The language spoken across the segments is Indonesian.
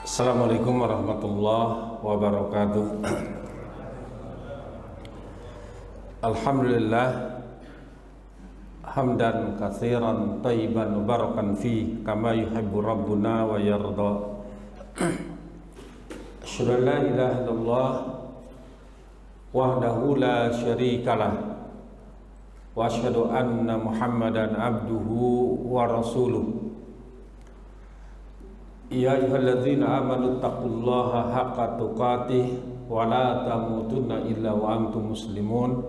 Assalamualaikum warahmatullahi wabarakatuh. Alhamdulillah hamdan katsiran thayyiban mubarakan fi kama yuhibbu rabbuna wa yarda. Asyhadu an la ilaha illallah wahdahu la syarikalah wa asyhadu anna Muhammadan abduhu wa rasuluh. Ya ayyuhalladzina amanu taqullaha haqqa tuqatih wa la tamutunna illa wa antum muslimun.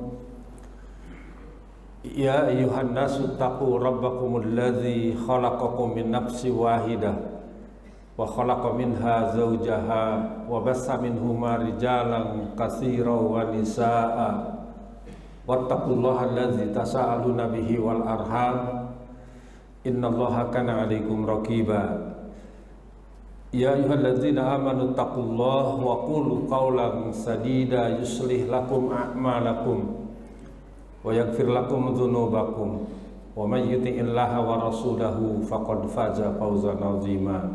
Ya ayyuhan nasu taqu rabbakumul ladzi khalaqakum min nafsin wahidah wa khalaqa minha zawjaha wa bassa minhuma rijalan katsiran wa nisaa'a wattaqullaha alladzi tasaaluna bihi wal arham innallaha kana 'alaikum raqiba. Ya ayyuhalladzina amanu taqullaha wa qulu qawlan sadida yuslih lakum a'malakum wa yaghfir lakum dzunubakum wa may yuti'illaha wa rasulahu faqad faza fawzan 'azima.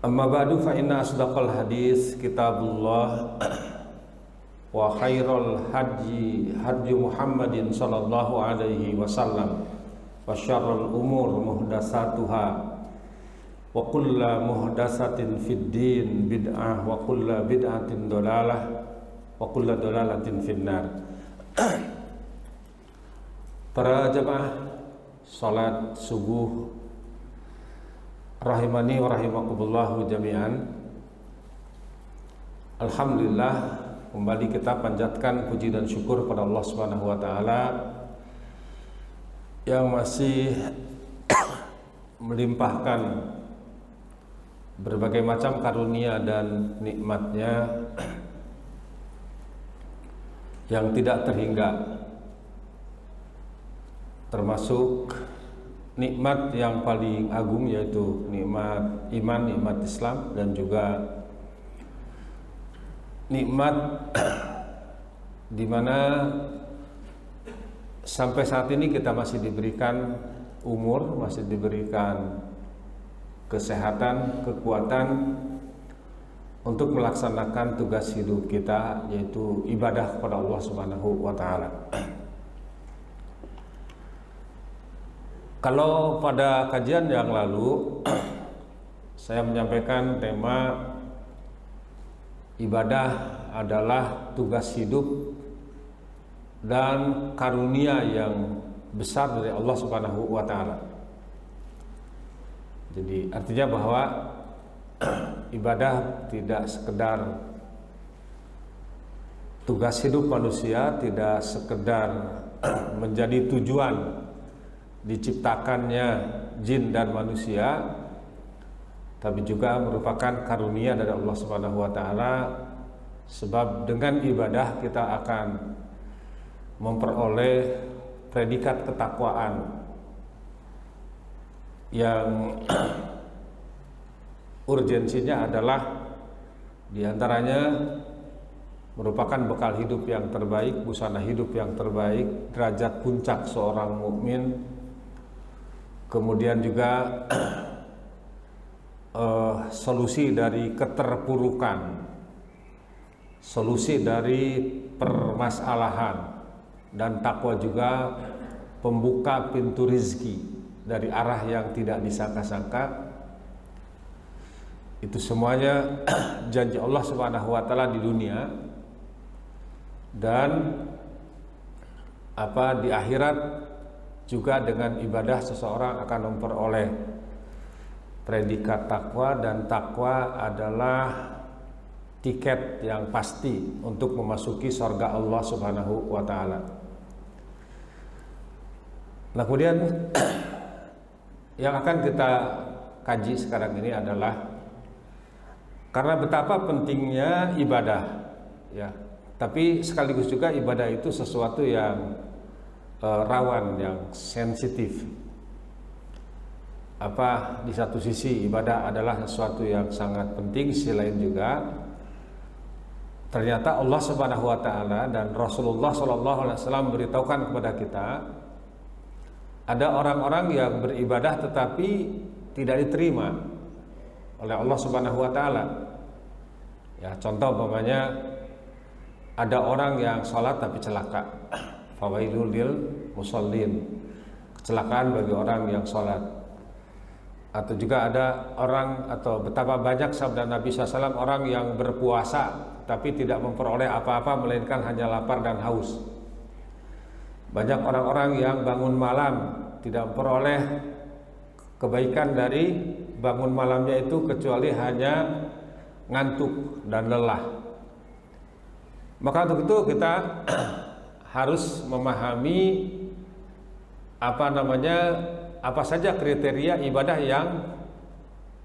Amma ba'du fa inna asdaqal hadis kitabullah wa khairal hadyi hadyu Muhammadin sallallahu alaihi wasallam wa syarrul umur muhdatsatuha wa kulla muhdatsatin fid din bid'ah wa kulla bid'atin dolalah wa kulla dolalatin finnar. Para jamaah salat subuh rahimani wa rahimakumullah jami'an. Alhamdulillah, kembali kita panjatkan puji dan syukur pada Allah Subhanahu wa taala yang masih melimpahkan berbagai macam karunia dan nikmatnya yang tidak terhingga, termasuk nikmat yang paling agung yaitu nikmat iman, nikmat Islam, dan juga nikmat di mana sampai saat ini kita masih diberikan umur, masih diberikan kesehatan, kekuatan untuk melaksanakan tugas hidup kita, yaitu ibadah kepada Allah Subhanahu wa taala. Kalau pada kajian yang lalu saya menyampaikan tema ibadah adalah tugas hidup dan karunia yang besar dari Allah Subhanahu wa taala. Jadi artinya bahwa ibadah tidak sekedar tugas hidup manusia, tidak sekedar menjadi tujuan diciptakannya jin dan manusia, tapi juga merupakan karunia dari Allah Subhanahu wa taala, sebab dengan ibadah kita akan memperoleh predikat ketakwaan yang urgensinya adalah diantaranya merupakan bekal hidup yang terbaik, busana hidup yang terbaik, derajat puncak seorang mukmin, kemudian juga solusi dari keterpurukan, solusi dari permasalahan, dan takwa juga pembuka pintu rizki dari arah yang tidak disangka-sangka. Itu semuanya janji Allah Subhanahu wa taala di dunia, dan di akhirat juga dengan ibadah seseorang akan memperoleh predikat takwa, dan takwa adalah tiket yang pasti untuk memasuki surga Allah Subhanahu wa taala. Nah, kemudian yang akan kita kaji sekarang ini adalah karena betapa pentingnya ibadah, ya. Tapi sekaligus juga ibadah itu sesuatu yang rawan, yang sensitif. Di satu sisi ibadah adalah sesuatu yang sangat penting, sisi lain juga ternyata Allah Subhanahu wa taala dan Rasulullah sallallahu alaihi wasallam memberitahukan kepada kita ada orang-orang yang beribadah tetapi tidak diterima oleh Allah Subhanahu wa taala. Ya, contoh umpamanya ada orang yang sholat tapi celaka. Fawailul lil musallin. Kecelakaan bagi orang yang sholat. Atau juga ada orang, atau betapa banyak sabda Nabi SAW, orang yang berpuasa tapi tidak memperoleh apa-apa melainkan hanya lapar dan haus. Banyak orang-orang yang bangun malam tidak memperoleh kebaikan dari bangun malamnya itu kecuali hanya ngantuk dan lelah. Maka untuk itu kita harus memahami apa saja kriteria ibadah yang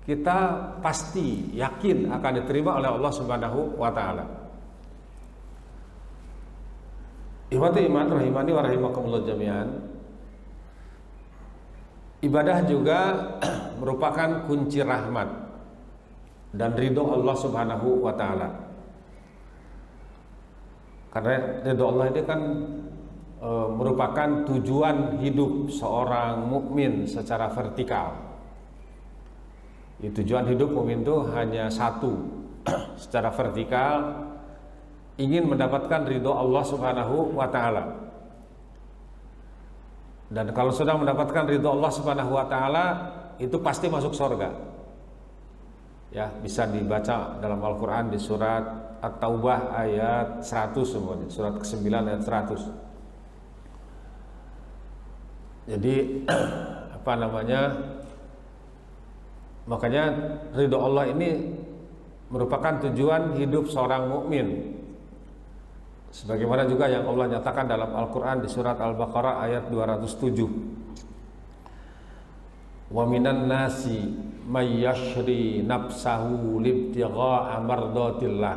kita pasti yakin akan diterima oleh Allah Subhanahu wa taala. Ikhwati iman rahimani wa rahimakumullah jami'an. Ibadah juga merupakan kunci rahmat dan ridho Allah Subhanahu wa taala. Karena ridho Allah ini kan merupakan tujuan hidup seorang mukmin secara vertikal. Tujuan hidup mukmin itu hanya satu, secara vertikal, ingin mendapatkan ridho Allah Subhanahu wa taala. Dan kalau sudah mendapatkan ridho Allah Subhanahu wa taala, itu pasti masuk surga. Ya, bisa dibaca dalam Al-Qur'an di surat At-Taubah ayat 100 semuanya, surat ke-9 ayat 100. Jadi makanya ridho Allah ini merupakan tujuan hidup seorang mukmin. Sebagaimana juga yang Allah nyatakan dalam Al-Qur'an di surat Al-Baqarah ayat 207. Wa minan nasi may yashri nafsahu libtigha'a mardatillah.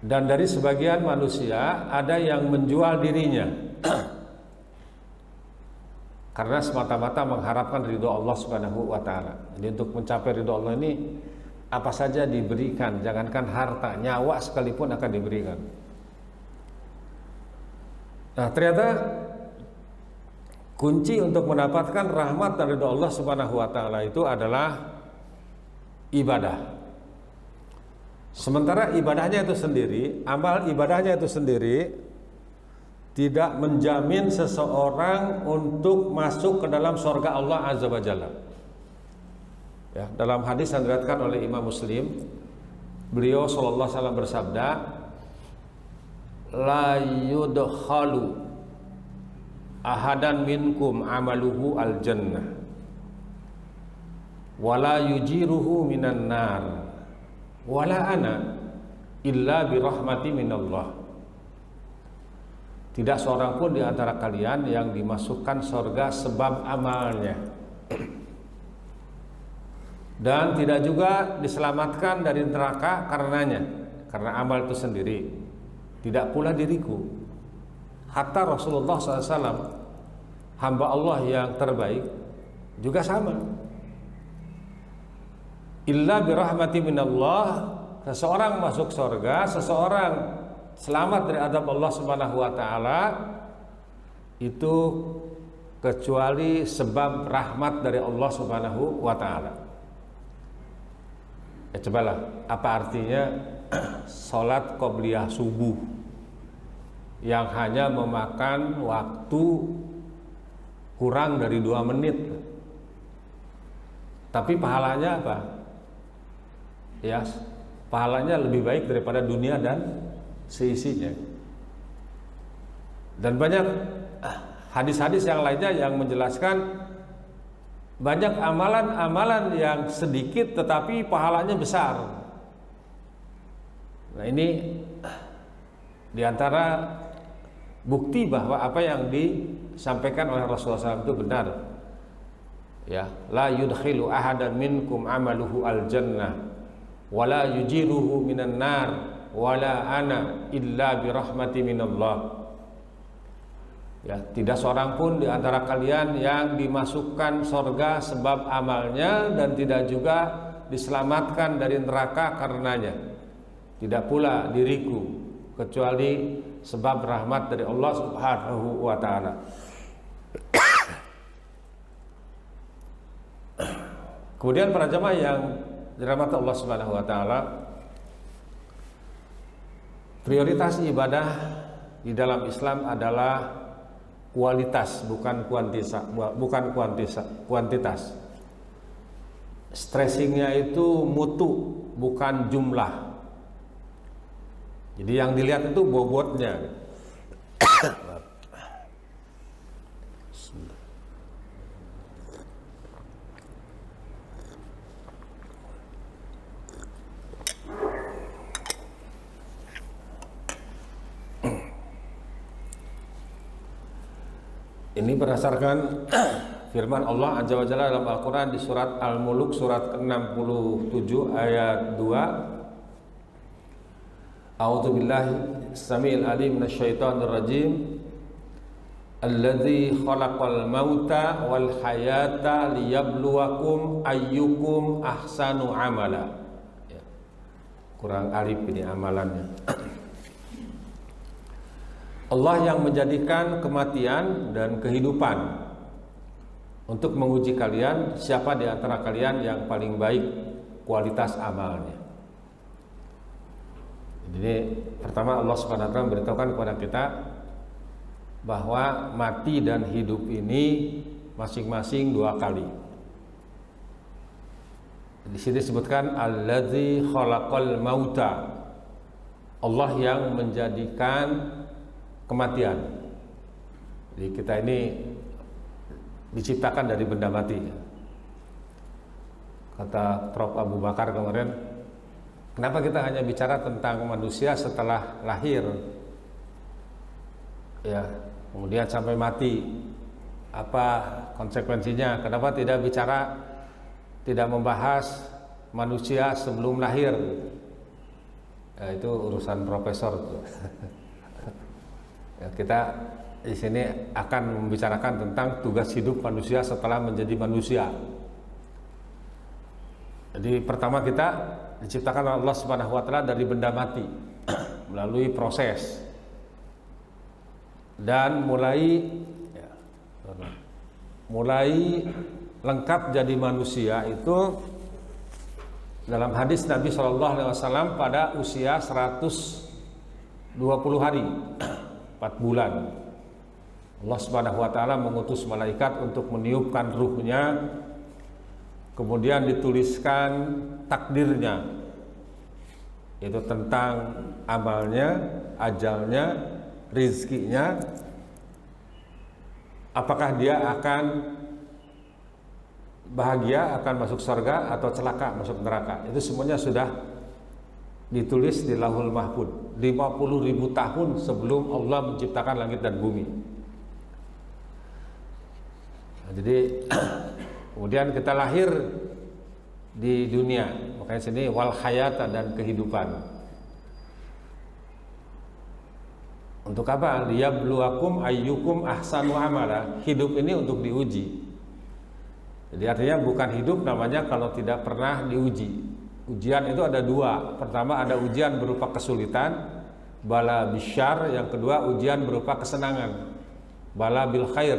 Dan dari sebagian manusia ada yang menjual dirinya karena semata-mata mengharapkan ridho Allah Subhanahu wa taala. Jadi untuk mencapai ridho Allah ini apa saja diberikan, jangankan harta, nyawa sekalipun akan diberikan. Nah, ternyata kunci untuk mendapatkan rahmat dan ridho Allah Subhanahu wa taala itu adalah ibadah. Sementara ibadahnya itu sendiri, amal ibadahnya itu sendiri tidak menjamin seseorang untuk masuk ke dalam surga Allah Azza wa Jalla. Ya, dalam hadis yang diriwayatkan oleh Imam Muslim, beliau sallallahu alaihi wasallam bersabda, la yudkhalu ahadan minkum amaluhu al jannah wala yujiruhu minan nar wala ana illa birahmati minallah. Tidak seorang pun di antara kalian yang dimasukkan surga sebab amalnya, dan tidak juga diselamatkan dari neraka karenanya, karena amal itu sendiri. Tidak pula diriku. Hatta Rasulullah SAW, hamba Allah yang terbaik, juga sama. Illa birahmati minallah, seseorang masuk surga, seseorang selamat dari adab Allah Subhanahu wa taala itu kecuali sebab rahmat dari Allah Subhanahu wa taala. Cobalah, apa artinya sholat qobliyah subuh yang hanya memakan waktu kurang dari 2 menit, tapi pahalanya apa? Ya, pahalanya lebih baik daripada dunia dan seisinya. Dan banyak hadis-hadis yang lainnya yang menjelaskan banyak amalan-amalan yang sedikit tetapi pahalanya besar. Nah, ini diantara bukti bahwa apa yang disampaikan oleh Rasulullah SAW itu benar. Ya, la yudkhilu ahadan minkum amaluhu al jannah wala yujiruhu minan nar wala ana illa birahmati minallah. Ya, tidak seorang pun di antara kalian yang dimasukkan surga sebab amalnya dan tidak juga diselamatkan dari neraka karenanya. Tidak pula diriku kecuali sebab rahmat dari Allah Subhanahu wa taala. Kemudian para jamaah yang dirahmati Allah Subhanahu wa taala, prioritas ibadah di dalam Islam adalah kualitas, bukan kuantitas. Stressingnya itu mutu, bukan jumlah. Jadi yang dilihat itu bobotnya. Ini berdasarkan firman Allah Azza wa Jalla dalam Al-Quran di surat Al-Muluk surat ke-67 ayat 2. A'udzu billahi samiil alim minasyaitonir rajim. Alladzi khalaqal mauta wal hayata liyabluwakum ayyukum ahsanu amala. Ya. Kurang alif ini amalannya. Allah yang menjadikan kematian dan kehidupan untuk menguji kalian siapa di antara kalian yang paling baik kualitas amalnya. Jadi pertama Allah Subhanahu wa taala memberitahukan kepada kita bahwa mati dan hidup ini masing-masing 2 kali. Di sini disebutkan alladzi khalaqal mauta. Allah yang menjadikan kematian. Jadi kita ini diciptakan dari benda mati. Kata Prof. Abu Bakar kemarin, kenapa kita hanya bicara tentang manusia setelah lahir, ya, kemudian sampai mati, apa konsekuensinya? Kenapa tidak membahas manusia sebelum lahir? Ya, itu urusan profesor. Ya, kita di sini akan membicarakan tentang tugas hidup manusia setelah menjadi manusia. Jadi pertama kita diciptakan oleh Allah Subhanahu wa taala dari benda mati melalui proses dan mulai lengkap jadi manusia itu dalam hadis Nabi SAW pada usia 120 hari. 4 bulan Allah Subhanahu wa taala mengutus malaikat untuk meniupkan ruhnya, kemudian dituliskan takdirnya, itu tentang amalnya, ajalnya, rizkinya, apakah dia akan bahagia, akan masuk surga atau celaka masuk neraka. Itu semuanya sudah ditulis di Lauhul Mahfuz 50.000 tahun sebelum Allah menciptakan langit dan bumi. Nah, jadi kemudian kita lahir di dunia, makanya sini wal hayata dan kehidupan. Untuk apa? Liyabluwakum ayyukum ahsanu amala. Hidup ini untuk diuji. Jadi artinya bukan hidup namanya kalau tidak pernah diuji. Ujian itu ada 2. Pertama ada ujian berupa kesulitan, bala bisyar. Yang kedua ujian berupa kesenangan, bala bil khair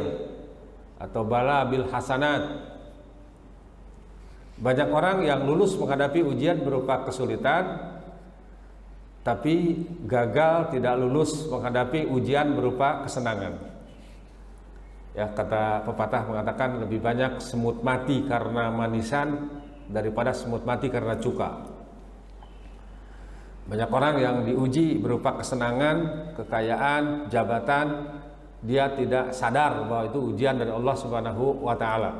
atau bala bil hasanat. Banyak orang yang lulus menghadapi ujian berupa kesulitan, tapi gagal tidak lulus menghadapi ujian berupa kesenangan. Ya, kata pepatah mengatakan lebih banyak semut mati karena manisan daripada semut mati karena cuka. Banyak orang yang diuji berupa kesenangan, kekayaan, jabatan, dia tidak sadar bahwa itu ujian dari Allah Subhanahu wa taala.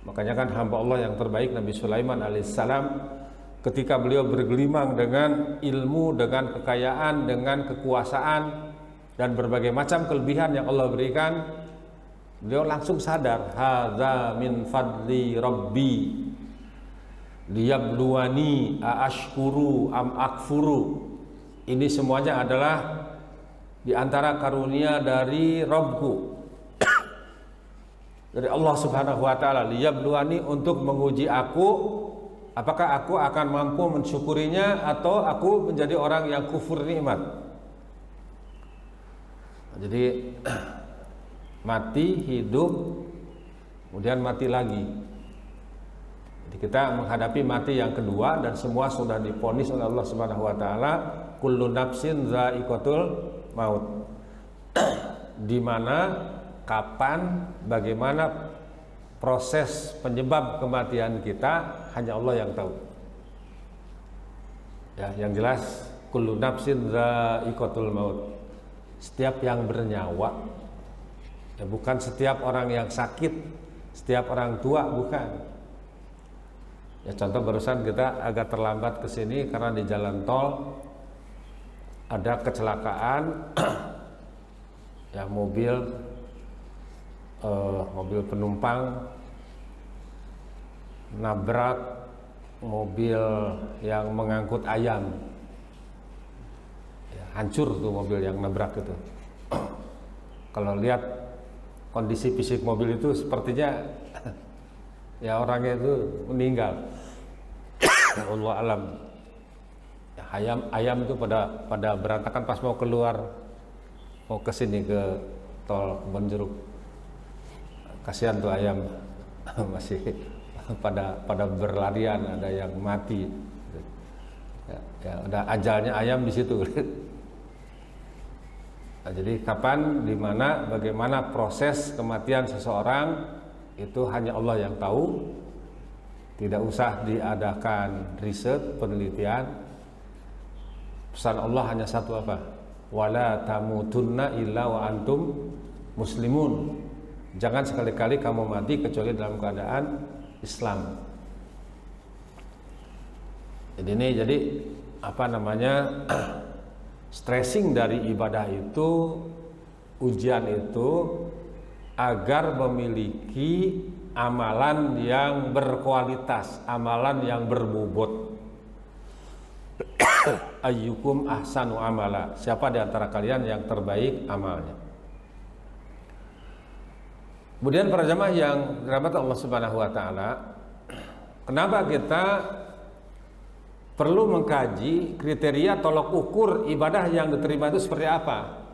Makanya kan hamba Allah yang terbaik Nabi Sulaiman alaihissalam, ketika beliau bergelimang dengan ilmu, dengan kekayaan, dengan kekuasaan dan berbagai macam kelebihan yang Allah berikan, beliau langsung sadar, hadza min fadli rabbi liyabluwani aashkuru am akfuru. Ini semuanya adalah di antara karunia dari Rabbku, dari Allah Subhanahu wa taala, liyabluwani, untuk menguji aku apakah aku akan mampu mensyukurinya atau aku menjadi orang yang kufur nikmat. Jadi mati, hidup, kemudian mati lagi. Jadi kita menghadapi mati yang kedua dan semua sudah divonis oleh Allah Subhanahu wa taala, kullu nafsin dha'iqatul maut. Di mana, kapan, bagaimana proses penyebab kematian kita hanya Allah yang tahu. Ya, yang jelas kullu nafsin dha'iqatul maut. Setiap yang bernyawa, ya bukan setiap orang yang sakit, setiap orang tua, bukan. Ya contoh barusan kita agak terlambat ke sini karena di jalan tol ada kecelakaan ya mobil penumpang nabrak mobil yang mengangkut ayam. Ya, hancur tuh mobil yang nabrak itu. Kalau lihat kondisi fisik mobil itu sepertinya ya orangnya itu meninggal. Allah alam. Ya, ayam itu pada berantakan pas mau keluar, mau ke sini ke tol Kebonjeruk. Kasihan tuh ayam masih pada berlarian, ada yang mati. Ya udah ajalnya ayam di situ. Nah, jadi kapan, di mana, bagaimana proses kematian seseorang itu hanya Allah yang tahu. Tidak usah diadakan riset, penelitian. Pesan Allah hanya satu apa? Wala tamutunna illa wa antum muslimun. Jangan sekali-kali kamu mati kecuali dalam keadaan Islam. Jadi apa namanya? Stressing dari ibadah itu, ujian itu agar memiliki amalan yang berkualitas, amalan yang berbobot. Ayyukum ahsanu amala. Siapa di antara kalian yang terbaik amalnya? Kemudian para jamaah yang dirahmati Allah Subhanahu wa taala, kenapa kita perlu mengkaji kriteria tolok ukur ibadah yang diterima itu seperti apa?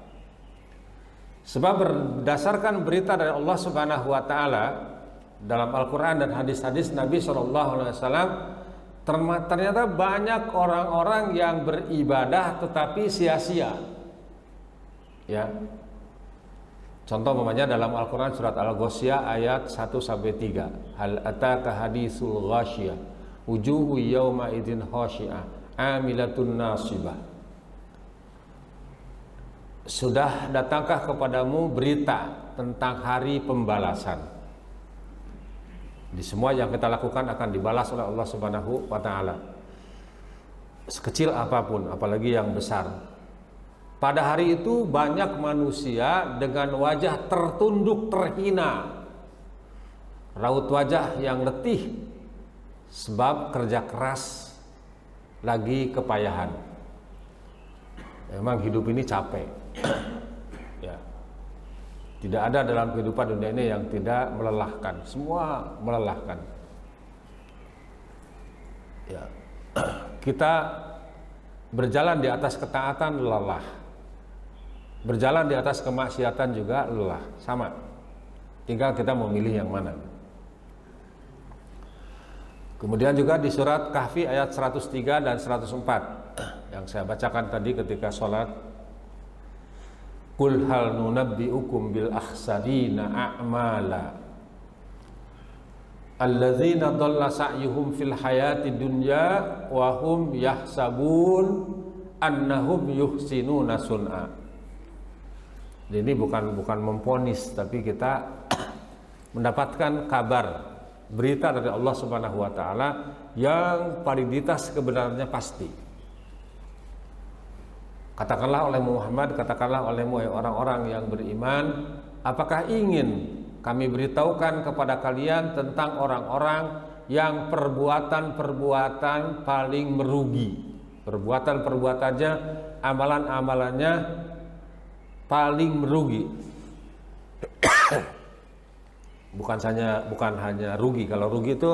Sebab berdasarkan berita dari Allah Subhanahu wa taala dalam Al-Qur'an dan hadis-hadis Nabi sallallahu alaihi wasallam, ternyata banyak orang-orang yang beribadah tetapi sia-sia. Ya. Contoh umpamanya dalam Al-Qur'an surat Al-Ghasyiyah ayat 1 sampai 3. Hal ataka hadisul ghasyiyah wujuhu yawma idzin khashi'ah amilatun nasibah. Sudah datangkah kepadamu berita tentang hari pembalasan? Di semua yang kita lakukan akan dibalas oleh Allah Subhanahu wa taala. Sekecil apapun, apalagi yang besar. Pada hari itu banyak manusia dengan wajah tertunduk terhina, raut wajah yang letih sebab kerja keras lagi kepayahan. Memang hidup ini capek. Ya. Tidak ada dalam kehidupan dunia ini yang tidak melelahkan. Semua melelahkan. Ya. Kita berjalan di atas ketaatan lelah. Berjalan di atas kemaksiatan juga lelah. Sama. Tinggal kita memilih yang mana. Kemudian juga di surat Kahfi ayat 103 dan 104 yang saya bacakan tadi ketika sholat. Qul hal nunabbi'ukum bil akhsarina a'mala alladzina dhalla sa'yuhum fil hayati dunya wa hum yahsabun annahum yuhsinuna sun'a. Ini bukan memponis, tapi kita mendapatkan kabar, berita dari Allah Subhanahu wa taala yang validitas kebenarannya pasti. Katakanlah oleh Muhammad, katakanlah olehmu orang-orang yang beriman, apakah ingin kami beritahukan kepada kalian tentang orang-orang yang perbuatan-perbuatan paling merugi, perbuatan-perbuatannya, amalan-amalannya paling merugi. Bukan hanya rugi. Kalau rugi itu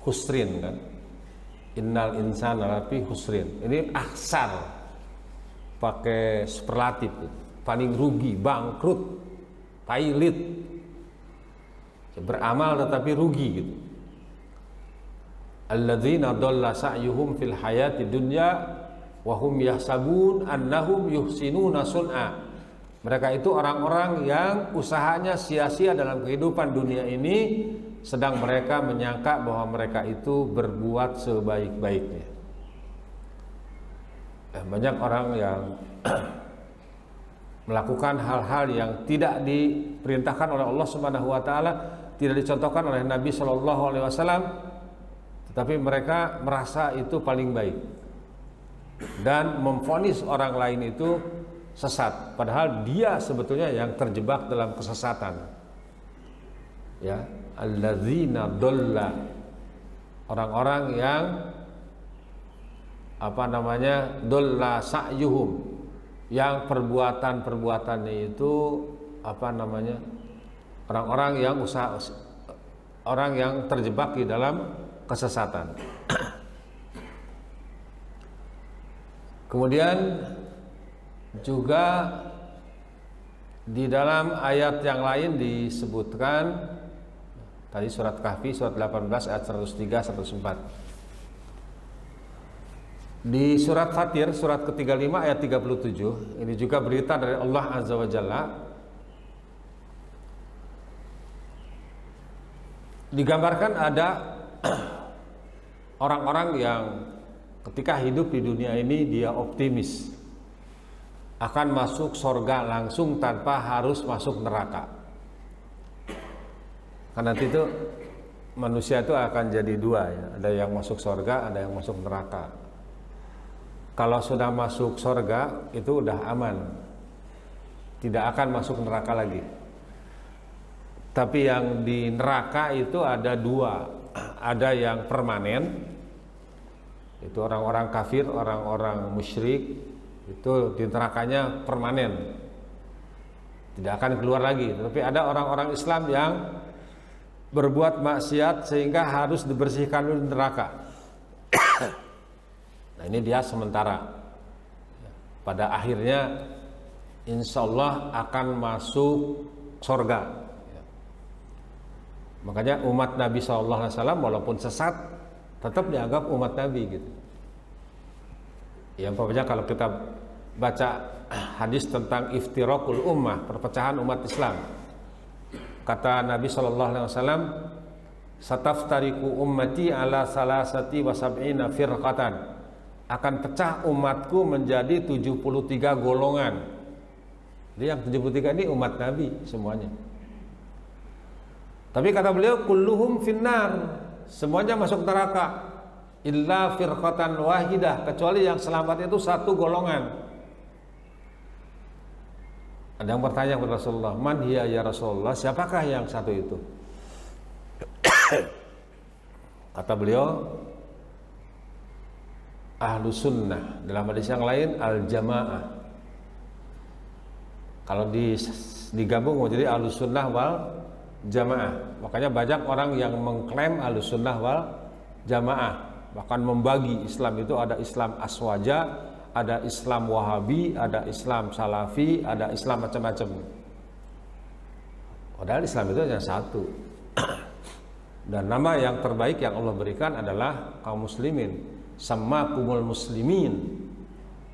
khusrin kan. Innal insana lafi khusrin. Ini aksar. Pakai superlatif. Paling rugi, bangkrut, pailit. Beramal tetapi rugi gitu. alladzina dhalla sa'yuhum fil hayati dunya wa hum yahsabun annahum yuhsinuna sun'a. Mereka itu orang-orang yang usahanya sia-sia dalam kehidupan dunia ini, sedang mereka menyangka bahwa mereka itu berbuat sebaik-baiknya. Banyak orang yang melakukan hal-hal yang tidak diperintahkan oleh Allah Subhanahu wa taala, tidak dicontohkan oleh Nabi Shallallahu alaihi wasallam, tetapi mereka merasa itu paling baik dan memvonis orang lain itu sesat, padahal dia sebetulnya yang terjebak dalam kesesatan. Ya, alladzina dhalla, orang-orang yang dhalla sa'yuhum, yang perbuatannya itu orang-orang yang orang yang terjebak di dalam kesesatan. Kemudian juga di dalam ayat yang lain disebutkan, tadi surat Kahfi surat 18 ayat 103 104. Di surat Fatir surat ke-35 ayat 37, ini juga berita dari Allah Azza wa Jalla. Digambarkan ada orang-orang yang ketika hidup di dunia ini dia optimis akan masuk surga langsung tanpa harus masuk neraka. Karena nanti itu manusia itu akan jadi dua, ya. Ada yang masuk surga, ada yang masuk neraka. Kalau sudah masuk surga itu udah aman, tidak akan masuk neraka lagi. Tapi yang di neraka itu ada dua, ada yang permanen, itu orang-orang kafir, orang-orang musyrik, itu di nerakanya permanen, tidak akan keluar lagi. Tapi ada orang-orang Islam yang berbuat maksiat sehingga harus dibersihkan dulu di neraka. Nah, ini dia sementara. Pada akhirnya insya Allah akan masuk surga. Makanya umat Nabi SAW walaupun sesat tetap dianggap umat Nabi gitu. Ya umpamanya kalau kita baca hadis tentang iftiraqul ummah, perpecahan umat Islam, kata Nabi SAW, sataftariku ummati ala salasati wa sab'ina firqatan, akan pecah umatku menjadi 73 golongan. Jadi yang 73 ini umat Nabi semuanya. Tapi kata beliau kulluhum finnar, semuanya masuk neraka, illa firqatan wahidah, kecuali yang selamat itu satu golongan. Ada yang bertanya kepada Rasulullah, man hiya ya Rasulullah, siapakah yang satu itu? Kata beliau, ahlu sunnah, dalam hadis yang lain al jamaah. Kalau digabung menjadi ahlu sunnah wal jamaah. Makanya banyak orang yang mengklaim ahlu sunnah wal jamaah, bahkan membagi Islam itu ada Islam aswaja, ada Islam wahabi, ada Islam salafi, ada Islam macam-macam. Padahal Islam itu hanya satu. Dan nama yang terbaik yang Allah berikan adalah kaum muslimin. Sammakumul muslimin.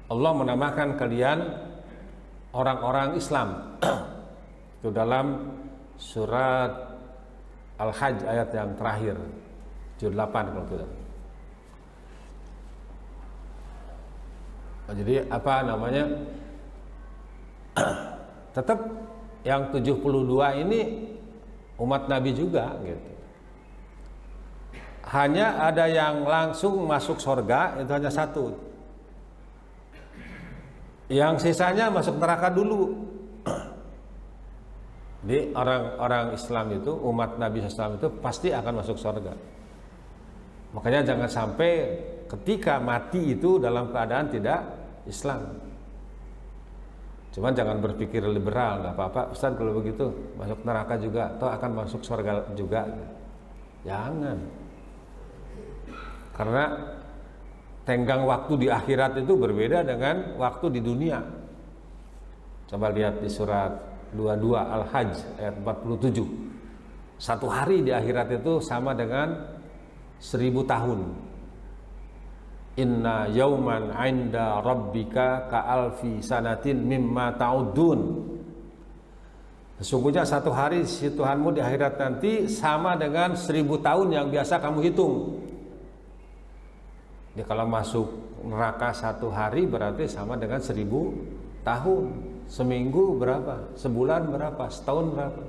Allah menamakan kalian orang-orang Islam. Itu dalam surat Al-Hajj ayat yang terakhir, juz 8 kalau tidak. Jadi apa namanya? Tetap yang 72 ini umat Nabi juga gitu. Hanya ada yang langsung masuk surga, itu hanya satu. Yang sisanya masuk neraka dulu. Jadi orang-orang Islam itu, umat Nabi SAW itu pasti akan masuk surga. Makanya jangan sampai ketika mati itu dalam keadaan tidak Islam. Cuman jangan berpikir liberal, nggak apa-apa Ustaz kalau begitu masuk neraka juga, toh akan masuk surga juga. Jangan. Karena tenggang waktu di akhirat itu berbeda dengan waktu di dunia. Coba lihat di surat 22 Al-Hajj ayat 47. Satu hari di akhirat itu sama dengan 1000 tahun. Inna yauman 'inda rabbika ka'alfi sanatin mimma ta'udun. Sesungguhnya satu hari di sisi Tuhanmu di akhirat nanti sama dengan 1000 tahun yang biasa kamu hitung. Jadi kalau masuk neraka satu hari berarti sama dengan 1000 tahun. Seminggu berapa? Sebulan berapa? Setahun berapa?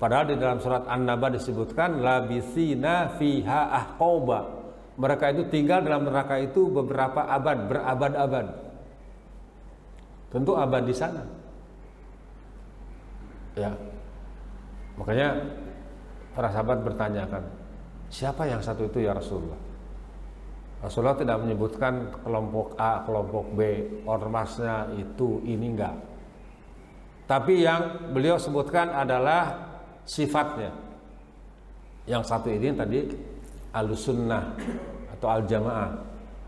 Padahal di dalam surat An-Naba disebutkan labithina fiha ahqaba. Mereka itu tinggal dalam neraka itu beberapa abad, berabad-abad. Tentu abad di sana. Ya. Makanya para sahabat bertanyakan, siapa yang satu itu ya Rasulullah? Rasulullah tidak menyebutkan kelompok A, kelompok B, ormasnya itu, ini enggak. Tapi yang beliau sebutkan adalah sifatnya. Yang satu ini tadi Ahlussunnah atau Al-Jamaah.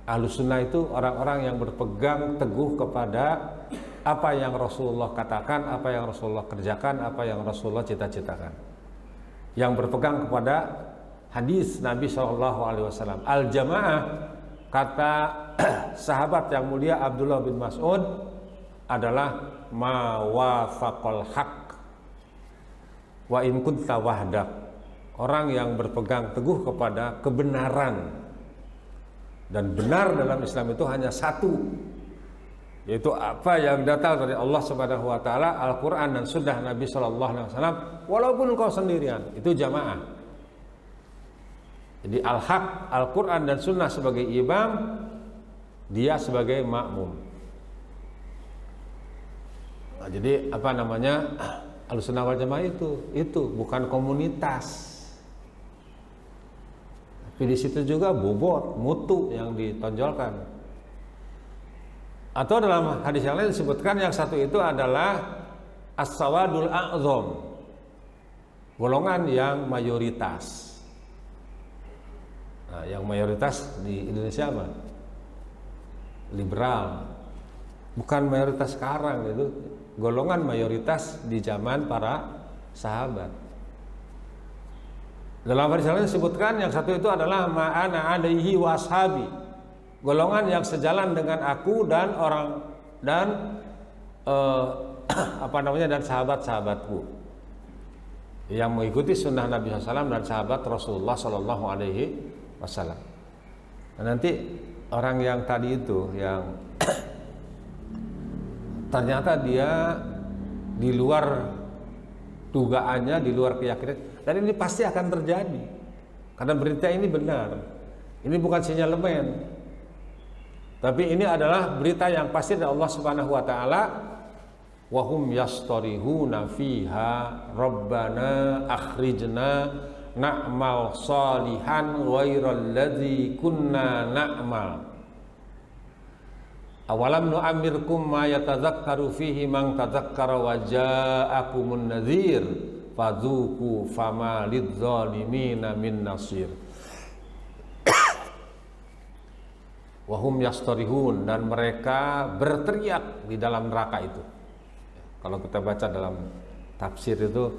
Ahlussunnah itu orang-orang yang berpegang teguh kepada apa yang Rasulullah katakan, apa yang Rasulullah kerjakan, apa yang Rasulullah cita-citakan. Yang berpegang kepada hadis Nabi SAW. Al-Jamaah, kata sahabat yang mulia Abdullah bin Mas'ud, adalah ma wafaqal haq wa in kunta wahdak. Orang yang berpegang teguh kepada kebenaran. Dan benar dalam Islam itu hanya satu, yaitu apa yang datang dari Allah Subhanahu wa taala, Al-Qur'an dan sunnah Nabi sallallahu alaihi wasallam, walaupun engkau sendirian. Itu jamaah. Jadi al-haq, Al-Qur'an dan sunnah sebagai imam, dia sebagai makmum. Nah, jadi apa namanya, Ahlussunnah wal Jamaah itu bukan komunitas. Tapi di situ juga bobot, mutu yang ditonjolkan. Atau dalam hadis yang lain disebutkan yang satu itu adalah as-sawadul a'zam, golongan yang mayoritas. Nah, yang mayoritas di Indonesia apa? Liberal. Bukan mayoritas sekarang, itu golongan mayoritas di zaman para sahabat. Dalam hadis yang lain disebutkan yang satu itu adalah ma'ana alaihi wa ashabi, golongan yang sejalan dengan aku dan dan sahabat-sahabatku yang mengikuti sunnah Nabi SAW dan sahabat Rasulullah SAW. Nah, nanti orang yang tadi itu yang ternyata dia di luar dugaannya, di luar keyakinan, dan ini pasti akan terjadi karena berita ini benar. Ini bukan sinyalemen, tapi ini adalah berita yang pasti dari Allah Subhanahu wa taala. Wa hum yastarihuna fiha rabbana akhrijna na'mal salihan ghairal ladzi kunna na'mal. Awalam nu'ammirkum ma yatadzakkaru fihi man tadzakkara wa ja'akumun nadhir fadzuku fama lidzalimina min nasir. Wahum yastarihun, dan mereka berteriak di dalam neraka itu. Kalau kita baca dalam tafsir itu,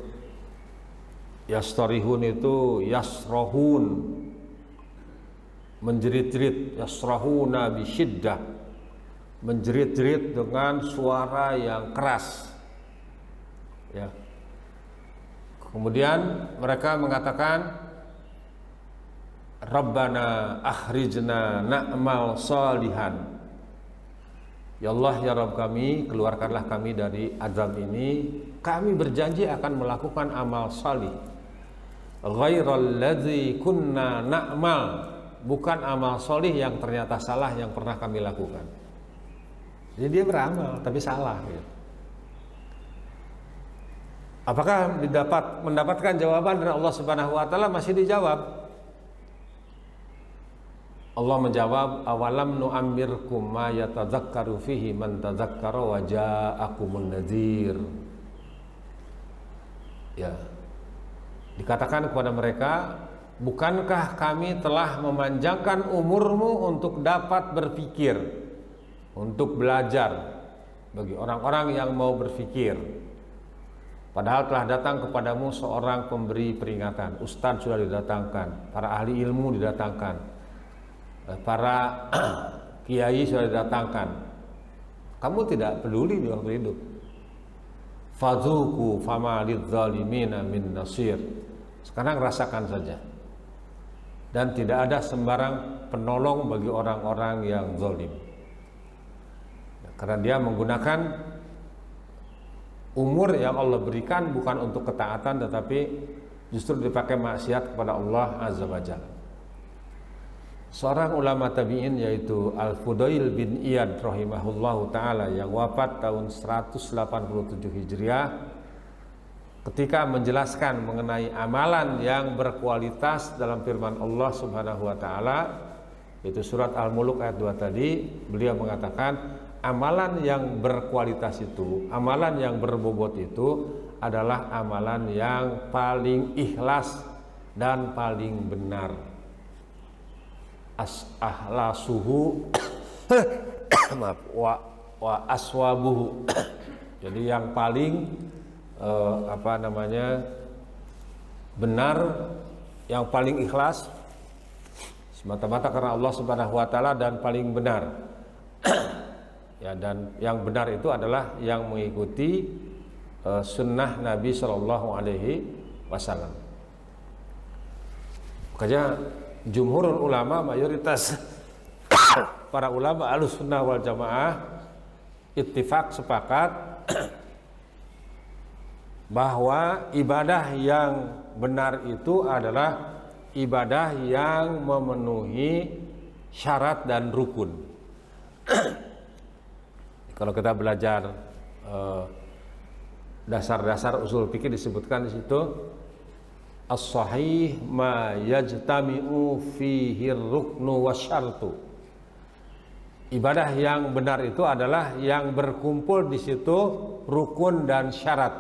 yastarihun itu yasrohun, menjerit-jerit, yasrohuna bisyiddah, menjerit-jerit dengan suara yang keras. Ya. Kemudian mereka mengatakan, Rabbana akhrijna na'mal salihan. Ya Allah, ya Rabb kami, keluarkanlah kami dari azab ini. Kami berjanji akan melakukan amal salih. Ghairal ladzi kunna na'mal, bukan amal salih yang ternyata salah yang pernah kami lakukan. Jadi dia beramal tapi salah gitu. Apakah mendapatkan jawaban dari Allah Subhanahu wa taala? Masih dijawab. Allah menjawab, awalam nu'ammirkum ma yatadzakkaru fihi man tadzakkara wa ja'akumun nadhir. Ya. Dikatakan kepada mereka, bukankah kami telah memanjangkan umurmu untuk dapat berpikir, untuk belajar, bagi orang-orang yang mau berpikir. Padahal telah datang kepadamu seorang pemberi peringatan. Ustadz sudah didatangkan, para ahli ilmu didatangkan, para kiai sudah didatangkan. Kamu tidak peduli di waktu itu. Fadzuku fama lidzalimina min nasir. Sekarang rasakan saja. Dan tidak ada sembarang penolong bagi orang-orang yang zalim. Karena dia menggunakan umur yang Allah berikan bukan untuk ketaatan, tetapi justru dipakai maksiat kepada Allah Azza wa Jalla. Seorang ulama tabi'in yaitu Al-Fudail bin Iyad rahimahullahu ta'ala yang wafat tahun 187 Hijriah, ketika menjelaskan mengenai amalan yang berkualitas dalam firman Allah Subhanahu wa ta'ala, yaitu surat Al-Muluk ayat 2 tadi, beliau mengatakan amalan yang berkualitas itu, amalan yang berbobot itu adalah amalan yang paling ikhlas dan paling benar. Ahlasuhu maaf, wa aswabuhu. Jadi yang paling benar, yang paling ikhlas semata-mata karena Allah Subhanahu wa taala dan paling benar. Ya, dan yang benar itu adalah yang mengikuti sunnah Nabi Shallallahu Alaihi Wasallam. Makanya jumhurul ulama, mayoritas para ulama Ahlussunnah wal Jamaah ittifaq, sepakat bahwa ibadah yang benar itu adalah ibadah yang memenuhi syarat dan rukun. Kalau kita belajar dasar-dasar usul fikih disebutkan di situ, as-sahih ma yajtami'u fihi ruknu wasyartu. Ibadah yang benar itu adalah yang berkumpul di situ rukun dan syarat.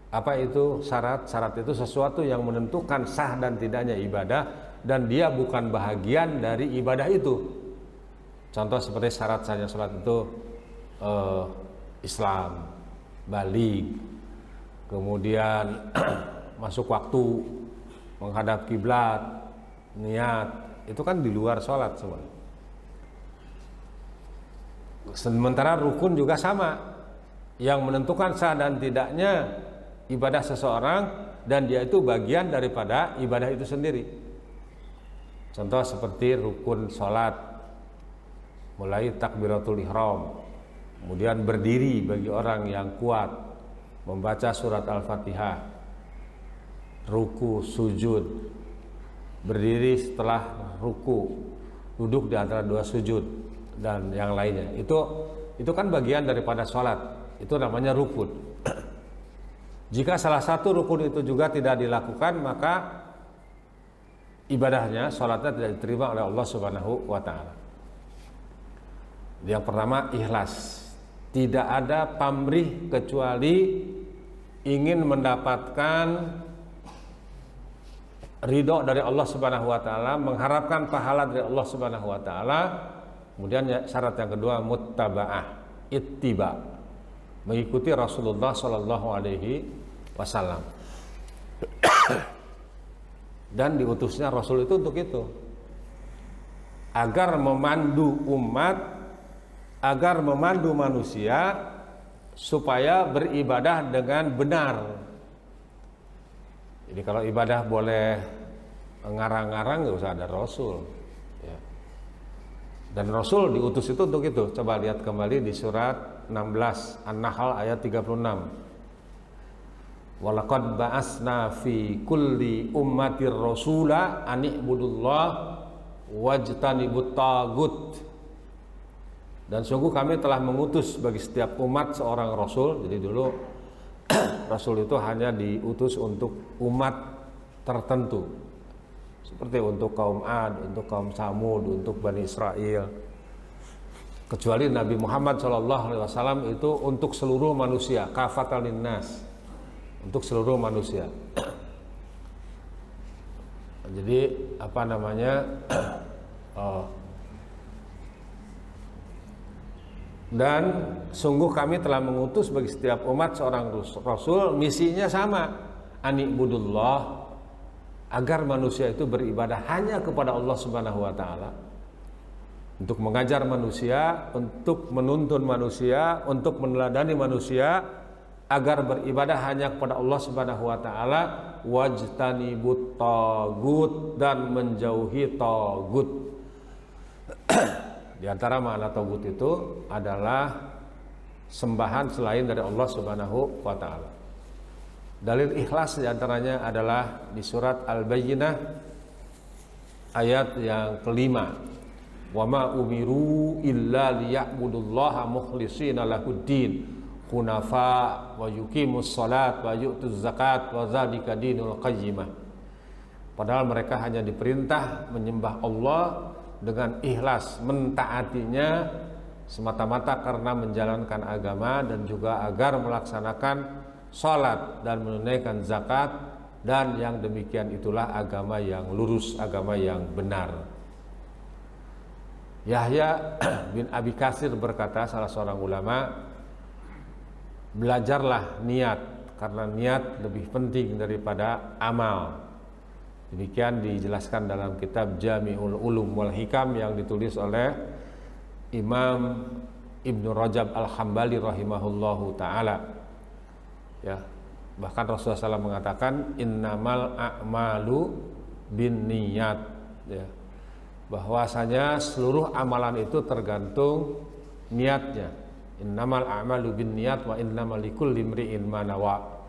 Apa itu syarat? Syarat itu sesuatu yang menentukan sah dan tidaknya ibadah, dan dia bukan bahagian dari ibadah itu. Contoh seperti syarat sahnya salat itu Islam, baligh, kemudian masuk waktu, menghadap kiblat, niat, itu kan di luar sholat semua. Sementara rukun juga sama, yang menentukan sah dan tidaknya ibadah seseorang, dan dia itu bagian daripada ibadah itu sendiri. Contoh seperti rukun sholat, mulai takbiratul ihram, kemudian berdiri bagi orang yang kuat, membaca surat Al-Fatihah, ruku, sujud, berdiri setelah ruku, duduk di antara dua sujud, dan yang lainnya. Itu kan bagian daripada sholat. Itu namanya rukun. Jika salah satu rukun itu juga tidak dilakukan, maka ibadahnya, sholatnya tidak diterima oleh Allah Subhanahu wa ta'ala. Yang pertama, ikhlas. Tidak ada pamrih kecuali ingin mendapatkan ridho dari Allah Subhanahu wa ta'ala, mengharapkan pahala dari Allah Subhanahu wa ta'ala. Kemudian syarat yang kedua, muttaba'ah, ittiba, mengikuti Rasulullah Sallallahu Alaihi Wasallam. Dan diutusnya Rasul itu untuk itu, agar memandu umat, agar memandu manusia supaya beribadah dengan benar. Jadi kalau ibadah boleh ngarang-ngarang, nggak usah ada Rasul. Ya. Dan Rasul diutus itu untuk itu. Coba lihat kembali di surat 16 An-Nahl ayat 36. Walaqad ba'asna fi kulli ummatir rasula an i'budullah wajtanibut tagut. Dan sungguh kami telah mengutus bagi setiap umat seorang rasul. Jadi dulu rasul itu hanya diutus untuk umat tertentu, seperti untuk kaum Ad, untuk kaum Samud, untuk Bani Israel. Kecuali Nabi Muhammad SAW itu untuk seluruh manusia, kafatan linnas, untuk seluruh manusia. Jadi apa namanya, Dan sungguh kami telah mengutus bagi setiap umat seorang rasul, misinya sama, ani'budullah, agar manusia itu beribadah hanya kepada Allah Subhanahu wa taala. Untuk mengajar manusia, untuk menuntun manusia, untuk meneladani manusia agar beribadah hanya kepada Allah Subhanahu wa taala, wajtanibut tagut, dan menjauhi tagut. Di antara makna tagut itu adalah sembahan selain dari Allah Subhanahu wa taala. Dalil ikhlas di antaranya adalah di surat Al-Bayyinah ayat yang kelima. Wa ma umiru illa liya'budullaha mukhlishina lahuddin hunafa wa yuqimus salat wa yu'tuz zakat wa dzalika dinul qayyimah. Padahal mereka hanya diperintah menyembah Allah dengan ikhlas, mentaatinya semata-mata karena menjalankan agama, dan juga agar melaksanakan salat dan menunaikan zakat, dan yang demikian itulah agama yang lurus, agama yang benar. Yahya bin Abi Katsir berkata, salah seorang ulama, belajarlah niat, karena niat lebih penting daripada amal. Demikian dijelaskan dalam kitab Jami'ul Ulum wal Hikam yang ditulis oleh Imam Ibnu Rajab Al-Hambali rahimahullahu taala. Ya, bahkan Rasulullah SAW mengatakan innamal a'malu bin niyat, ya, bahwasanya seluruh amalan itu tergantung niatnya. Innamal a'malu bin niyat wa innamal likulli imri'in ma nawa.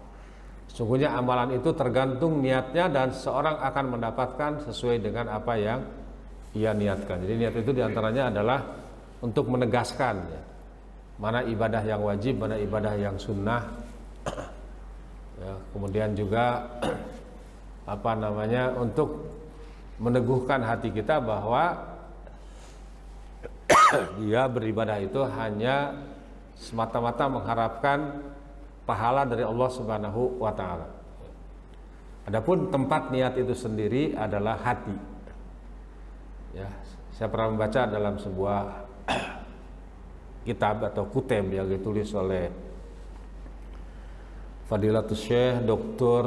Sungguhnya amalan itu tergantung niatnya, dan seorang akan mendapatkan sesuai dengan apa yang ia niatkan. Jadi niat itu diantaranya adalah untuk menegaskan, ya, mana ibadah yang wajib, mana ibadah yang sunnah. Ya, kemudian juga untuk meneguhkan hati kita bahwa dia beribadah itu hanya semata-mata mengharapkan pahala dari Allah Subhanahu wa taala. Adapun tempat niat itu sendiri adalah hati. Ya, saya pernah membaca dalam sebuah kitab atau kutem yang ditulis oleh Fadilatul Syekh Dr.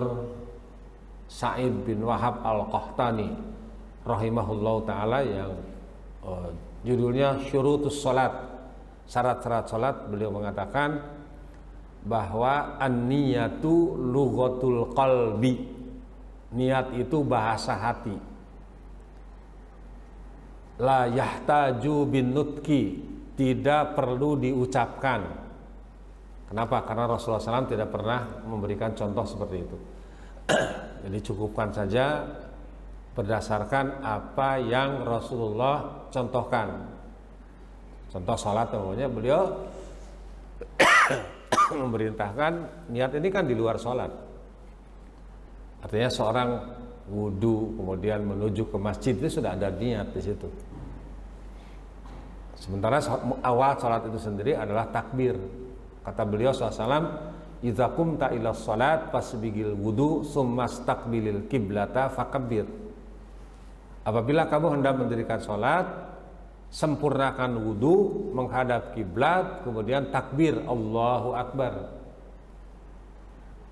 Sa'id bin Wahab Al-Qahtani rahimahullahu taala, yang judulnya Syurutus Salat, syarat-syarat salat. Beliau mengatakan bahwa an-niyatu lughatul qalbi, niat itu bahasa hati. La yahtaju bin nutki, tidak perlu diucapkan. Kenapa? Karena Rasulullah SAW tidak pernah memberikan contoh seperti itu. Jadi cukupkan saja berdasarkan apa yang Rasulullah contohkan. Contoh salat namanya, beliau memerintahkan niat ini kan di luar sholat. Artinya seorang wudhu kemudian menuju ke masjid itu sudah ada niat di situ. Sementara awal sholat itu sendiri adalah takbir. Kata beliau SAW, idza qumta ila sholat fasbigil wudhu summa staqbilil kiblata fakabbir. Apabila kamu hendak mendirikan sholat, sempurnakan wudhu, menghadap kiblat, kemudian takbir Allahu Akbar.